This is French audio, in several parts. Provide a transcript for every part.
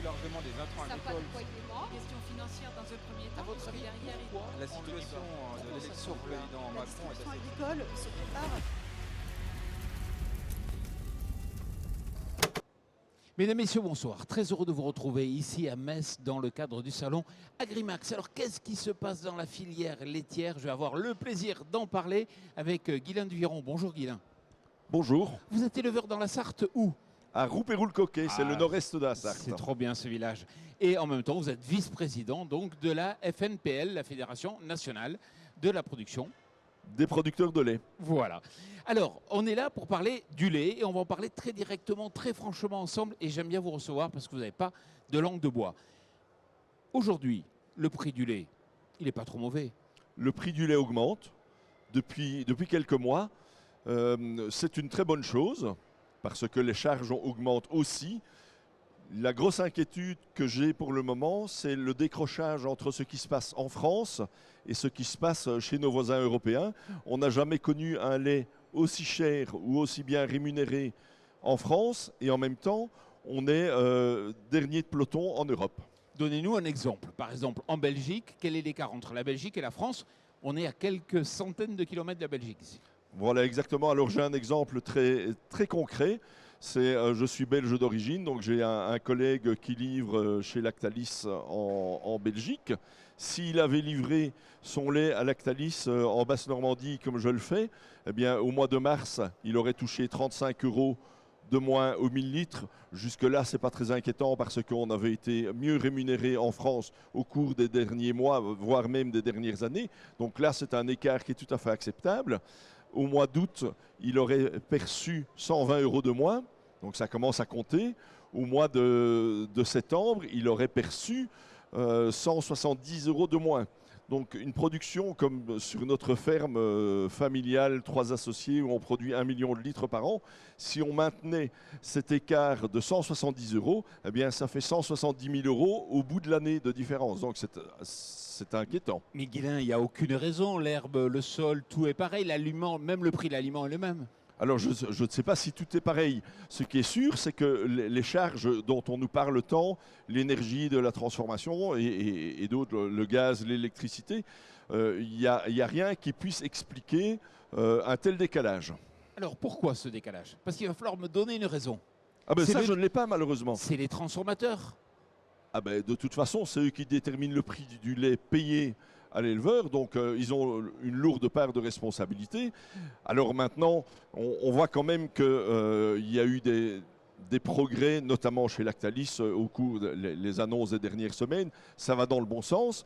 largement des intrants Ça n'a pas de agricoles. poids de paiement. Question financière dans un premier À temps, votre parce que avis, derrière, pourquoi la situation de l'élection du président La Macron est distribution assez... agricole se prépare. Mesdames, Messieurs, bonsoir. Très heureux de vous retrouver ici à Metz dans le cadre du salon Agrimax. Alors, qu'est-ce qui se passe dans la filière laitière? Je vais avoir le plaisir d'en parler avec Guylain Duviron. Bonjour Guylain. Bonjour. Vous êtes éleveur dans la Sarthe où? À Roupéroux-le-Coquet, c'est le nord-est de la Sarthe. C'est trop bien ce village. Et en même temps, vous êtes vice-président donc de la FNPL, la Fédération Nationale de la Production. Des producteurs de lait. Voilà. Alors, on est là pour parler du lait et on va en parler très directement, très franchement ensemble. Et j'aime bien vous recevoir parce que vous n'avez pas de langue de bois. Aujourd'hui, le prix du lait, il n'est pas trop mauvais. Le prix du lait augmente depuis quelques mois. C'est une très bonne chose parce que les charges augmentent aussi. La grosse inquiétude que j'ai pour le moment, c'est le décrochage entre ce qui se passe en France et ce qui se passe chez nos voisins européens. On n'a jamais connu un lait aussi cher ou aussi bien rémunéré en France et en même temps, on est dernier de peloton en Europe. Donnez-nous un exemple. Par exemple, en Belgique, quel est l'écart entre la Belgique et la France? On est à quelques centaines de kilomètres de la Belgique ici. Voilà, exactement. Alors j'ai un exemple très, très concret. Je suis belge d'origine, donc j'ai un collègue qui livre chez Lactalis en Belgique. S'il avait livré son lait à Lactalis en Basse-Normandie comme je le fais, eh bien, au mois de mars, il aurait touché 35 € de moins au 1000 litres. Jusque-là, ce n'est pas très inquiétant parce qu'on avait été mieux rémunéré en France au cours des derniers mois, voire même des dernières années. Donc là, c'est un écart qui est tout à fait acceptable. Au mois d'août, il aurait perçu 120 € de moins, donc ça commence à compter. Au mois de septembre, il aurait perçu 170 € de moins. Donc une production comme sur notre ferme familiale, 3 associés, où on produit 1 million de litres par an, si on maintenait cet écart de 170 €, eh bien ça fait 170 000 € au bout de l'année de différence. Donc c'est inquiétant. Mais Guylain, il n'y a aucune raison. L'herbe, le sol, tout est pareil. L'aliment, même le prix de l'aliment est le même. Alors je ne sais pas si tout est pareil. Ce qui est sûr, c'est que les charges dont on nous parle tant, l'énergie de la transformation et d'autres, le gaz, l'électricité, il n'y a rien qui puisse expliquer un tel décalage. Alors pourquoi ce décalage? Parce qu'il va falloir me donner une raison. Ah ben ça, le- je ne l'ai pas malheureusement. C'est les transformateurs. Ah ben, de toute façon, c'est eux qui déterminent le prix du lait payé à l'éleveur, donc ils ont une lourde part de responsabilité. Alors maintenant, on voit quand même qu'il y a eu des progrès, notamment chez Lactalis, au cours des annonces des dernières semaines. Ça va dans le bon sens.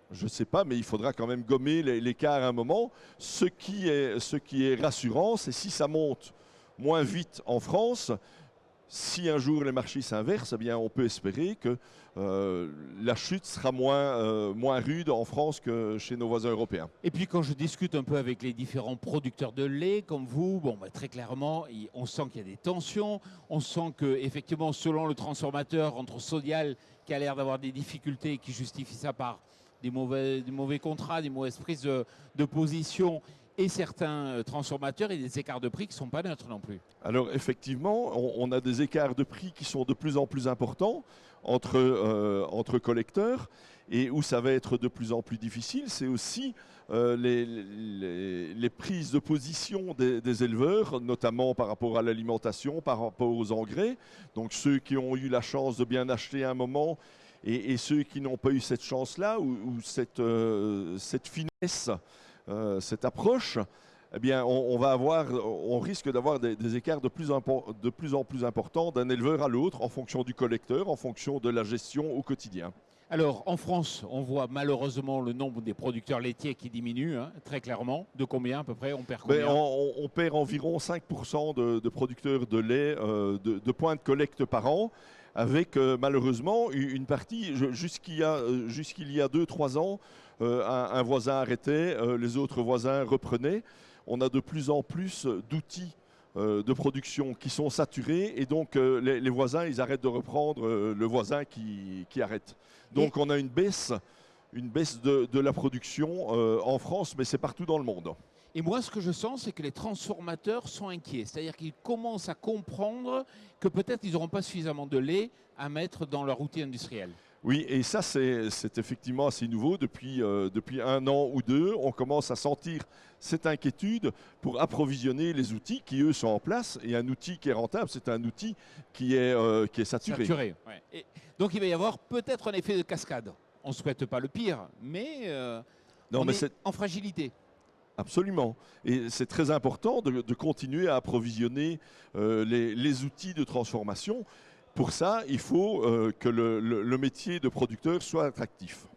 Je ne sais pas, mais il faudra quand même gommer l'écart à un moment. Ce qui est rassurant, c'est si ça monte moins vite en France. Si un jour les marchés s'inversent, eh bien, on peut espérer que la chute sera moins rude en France que chez nos voisins européens. Et puis quand je discute un peu avec les différents producteurs de lait, comme vous, très clairement, on sent qu'il y a des tensions. On sent que, effectivement, selon le transformateur, entre Sodial, qui a l'air d'avoir des difficultés et qui justifie ça par des mauvais contrats, des mauvaises prises de position, et certains transformateurs et des écarts de prix qui ne sont pas neutres non plus. Alors effectivement, on a des écarts de prix qui sont de plus en plus importants entre collecteurs, et où ça va être de plus en plus difficile, c'est aussi les prises de position des éleveurs, notamment par rapport à l'alimentation, par rapport aux engrais. Donc ceux qui ont eu la chance de bien acheter à un moment, et ceux qui n'ont pas eu cette chance-là, ou cette finesse, cette approche, eh bien, on risque d'avoir des écarts de plus en plus importants d'un éleveur à l'autre en fonction du collecteur, en fonction de la gestion au quotidien. Alors, en France, on voit malheureusement le nombre des producteurs laitiers qui diminue, très clairement. De combien à peu près? On perd combien? On perd environ 5% de producteurs de lait, de points de collecte par an, avec malheureusement une partie, jusqu'il y a 2-3 ans, un voisin arrêtait, les autres voisins reprenaient. On a de plus en plus d'outils de production qui sont saturés, et donc les voisins, ils arrêtent de reprendre le voisin qui arrête. Donc on a une baisse de la production en France, mais c'est partout dans le monde. Et moi, ce que je sens, c'est que les transformateurs sont inquiets. C'est-à-dire qu'ils commencent à comprendre que peut-être ils n'auront pas suffisamment de lait à mettre dans leur outil industriel. Oui, et ça, c'est effectivement assez nouveau. Depuis 1 an ou 2, on commence à sentir cette inquiétude pour approvisionner les outils qui, eux, sont en place. Et un outil qui est rentable, c'est un outil qui est saturé. Ouais. Et donc, il va y avoir peut-être un effet de cascade. On ne souhaite pas le pire, mais Non, on mais est c'est en fragilité. absolument. Et c'est très important de continuer à approvisionner les outils de transformation. Pour ça, il faut que le métier de producteur soit attractif.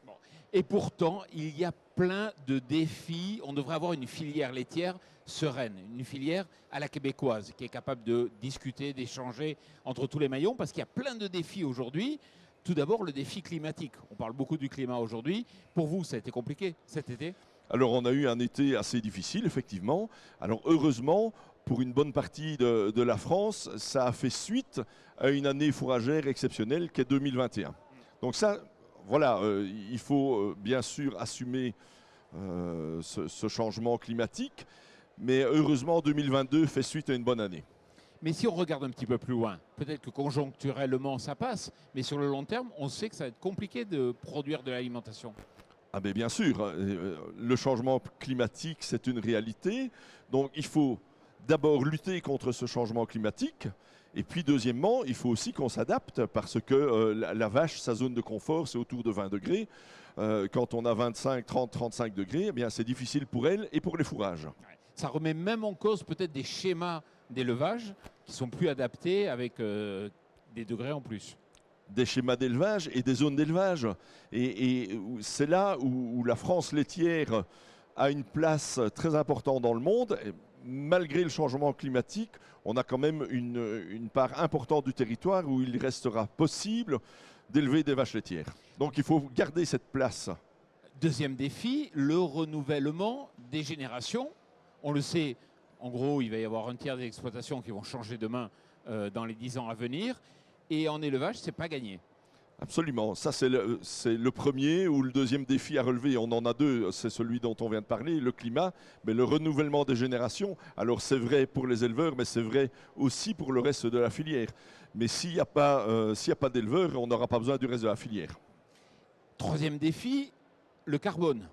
Et pourtant, il y a plein de défis. On devrait avoir une filière laitière sereine, une filière à la québécoise, qui est capable de discuter, d'échanger entre tous les maillons, parce qu'il y a plein de défis aujourd'hui. Tout d'abord, le défi climatique. On parle beaucoup du climat aujourd'hui. Pour vous, ça a été compliqué cet été? Alors, on a eu un été assez difficile, effectivement. Alors, heureusement, pour une bonne partie de la France, ça a fait suite à une année fourragère exceptionnelle qu'est 2021. Donc ça, voilà, il faut bien sûr assumer ce changement climatique, mais heureusement 2022 fait suite à une bonne année. Mais si on regarde un petit peu plus loin, peut-être que conjoncturellement ça passe, mais sur le long terme, on sait que ça va être compliqué de produire de l'alimentation. Ah ben bien sûr, le changement climatique, c'est une réalité. Donc il faut d'abord lutter contre ce changement climatique. Et puis deuxièmement, il faut aussi qu'on s'adapte parce que la vache, sa zone de confort, c'est autour de 20 degrés. Quand on a 25, 30, 35 degrés, eh bien c'est difficile pour elle et pour les fourrages. Ça remet même en cause peut-être des schémas d'élevage qui sont plus adaptés avec des degrés en plus. Des schémas d'élevage et des zones d'élevage. Et c'est là où la France laitière a une place très importante dans le monde. Et malgré le changement climatique, on a quand même une part importante du territoire où il restera possible d'élever des vaches laitières. Donc il faut garder cette place. Deuxième défi, le renouvellement des générations. On le sait, en gros, il va y avoir un tiers des exploitations qui vont changer de main dans les 10 ans à venir. Et en élevage, ce n'est pas gagné. Absolument. Ça, c'est le premier ou le deuxième défi à relever. On en a deux. C'est celui dont on vient de parler, le climat, mais le renouvellement des générations. Alors, c'est vrai pour les éleveurs, mais c'est vrai aussi pour le reste de la filière. Mais s'il n'y a pas d'éleveurs, on n'aura pas besoin du reste de la filière. Troisième défi, le carbone.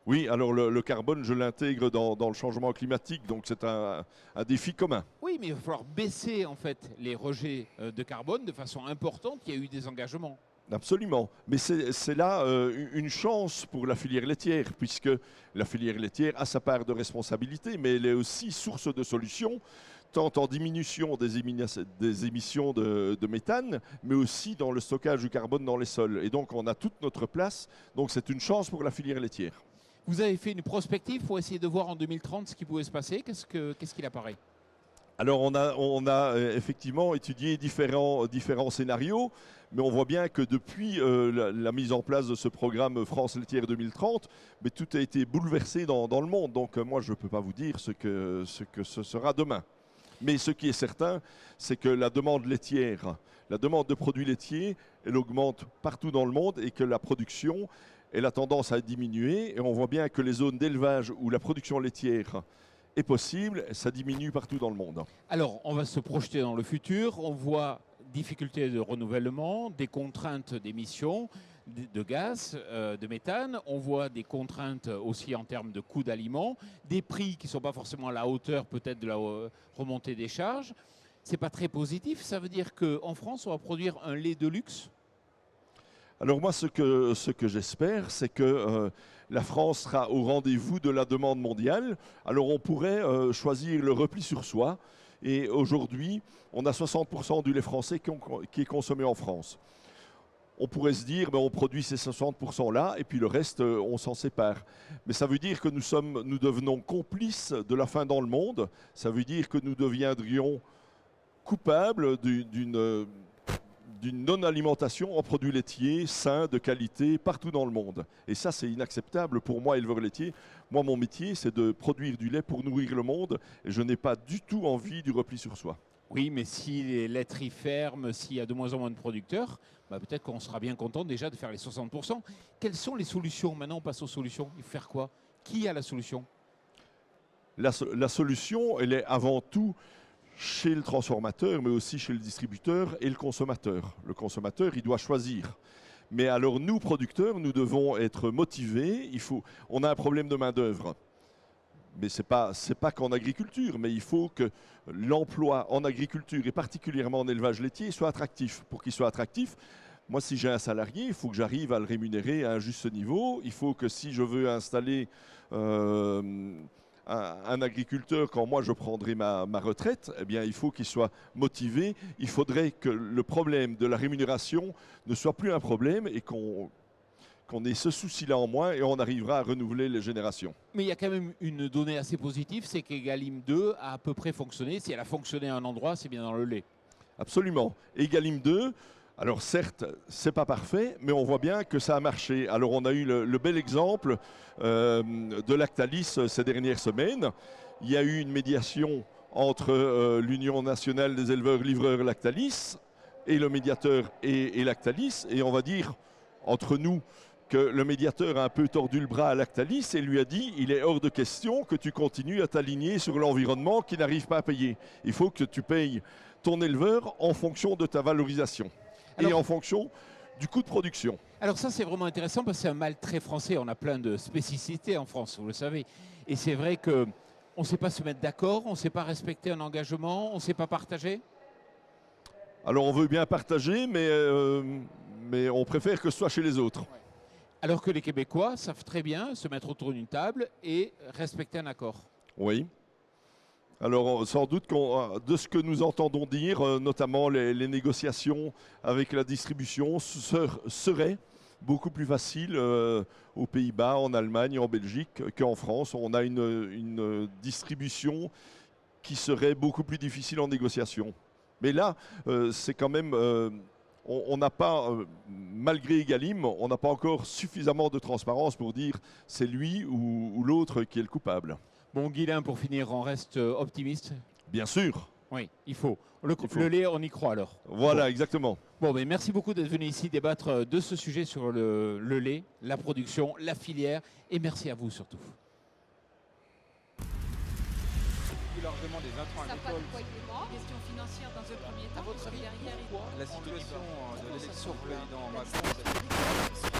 Oui, alors le carbone, je l'intègre dans le changement climatique, donc c'est un défi commun. Oui, mais il va falloir baisser en fait les rejets de carbone de façon importante. Il y a eu des engagements. Absolument. Mais c'est là une chance pour la filière laitière, puisque la filière laitière a sa part de responsabilité, mais elle est aussi source de solutions, tant en diminution des émissions de méthane, mais aussi dans le stockage du carbone dans les sols. Et donc on a toute notre place, donc c'est une chance pour la filière laitière. Vous avez fait une prospective pour essayer de voir en 2030 ce qui pouvait se passer. Qu'est-ce qu'il apparaît? Alors on a effectivement étudié différents scénarios, mais on voit bien que depuis la mise en place de ce programme France laitière 2030, mais tout a été bouleversé dans le monde. Donc moi je ne peux pas vous dire ce que ce sera demain. Mais ce qui est certain, c'est que la demande laitière, la demande de produits laitiers, elle augmente partout dans le monde et que la production, elle a tendance à diminuer. Et on voit bien que les zones d'élevage où la production laitière est possible, ça diminue partout dans le monde. Alors, on va se projeter dans le futur. On voit difficultés de renouvellement, des contraintes d'émissions de gaz, de méthane. On voit des contraintes aussi en termes de coûts d'aliments, des prix qui ne sont pas forcément à la hauteur peut-être de la remontée des charges. Ce n'est pas très positif. Ça veut dire qu'en France, on va produire un lait de luxe? Alors moi, ce que j'espère, c'est que la France sera au rendez-vous de la demande mondiale. Alors on pourrait choisir le repli sur soi. Et aujourd'hui, on a 60% du lait français qui est consommé en France. On pourrait se dire, on produit ces 60%-là et puis le reste, on s'en sépare. Mais ça veut dire que nous devenons complices de la faim dans le monde. Ça veut dire que nous deviendrions coupables d'une non-alimentation en produits laitiers sains, de qualité, partout dans le monde. Et ça, c'est inacceptable pour moi, éleveur laitier. Moi, mon métier, c'est de produire du lait pour nourrir le monde. Et je n'ai pas du tout envie du repli sur soi. Oui, mais si les laiteries ferment, s'il y a de moins en moins de producteurs, peut-être qu'on sera bien content déjà de faire les 60%. Quelles sont les solutions? Maintenant, on passe aux solutions. Il faut faire quoi? Qui a la solution? La solution, elle est avant tout chez le transformateur, mais aussi chez le distributeur et le consommateur. Le consommateur, il doit choisir. Mais alors nous, producteurs, nous devons être motivés. On a un problème de main-d'œuvre. Mais ce n'est pas qu'en agriculture, mais il faut que l'emploi en agriculture et particulièrement en élevage laitier soit attractif. Pour qu'il soit attractif, moi, si j'ai un salarié, il faut que j'arrive à le rémunérer à un juste niveau. Il faut que si je veux installer un agriculteur, quand moi je prendrai ma retraite, eh bien, il faut qu'il soit motivé. Il faudrait que le problème de la rémunération ne soit plus un problème et qu'on ait ce souci-là en moins et on arrivera à renouveler les générations. Mais il y a quand même une donnée assez positive, c'est qu'Egalim 2 a à peu près fonctionné. Si elle a fonctionné à un endroit, c'est bien dans le lait. Absolument. Egalim 2, alors certes, c'est pas parfait, mais on voit bien que ça a marché. Alors on a eu le bel exemple de Lactalis ces dernières semaines. Il y a eu une médiation entre l'Union nationale des éleveurs-livreurs Lactalis et le médiateur et Lactalis. Et on va dire, entre nous, que le médiateur a un peu tordu le bras à Lactalis et lui a dit « Il est hors de question que tu continues à t'aligner sur l'environnement qui n'arrive pas à payer. Il faut que tu payes ton éleveur en fonction de ta valorisation et en fonction du coût de production. » Alors ça, c'est vraiment intéressant parce que c'est un mal très français. On a plein de spécificités en France, vous le savez. Et c'est vrai qu'on ne sait pas se mettre d'accord, on ne sait pas respecter un engagement, on ne sait pas partager. Alors on veut bien partager, mais on préfère que ce soit chez les autres. Ouais. Alors que les Québécois savent très bien se mettre autour d'une table et respecter un accord. Oui. Alors sans doute de ce que nous entendons dire, notamment les négociations avec la distribution seraient beaucoup plus faciles aux Pays-Bas, en Allemagne, en Belgique qu'en France. On a une distribution qui serait beaucoup plus difficile en négociation. Mais là, c'est quand même... on n'a pas, malgré Egalim, on n'a pas encore suffisamment de transparence pour dire c'est lui ou l'autre qui est le coupable. Bon, Guilain, pour finir, on reste optimiste. Bien sûr. Oui, il faut. Le lait, on y croit alors. Voilà, bon. Exactement. Bon, mais merci beaucoup d'être venu ici débattre de ce sujet sur le lait, la production, la filière, et merci à vous surtout. Plus largement des intrants Ça pas de agricoles. poids élément. Question financière dans un premier À temps. votre avis, Derrière, pourquoi la situation de l'élection du président Macron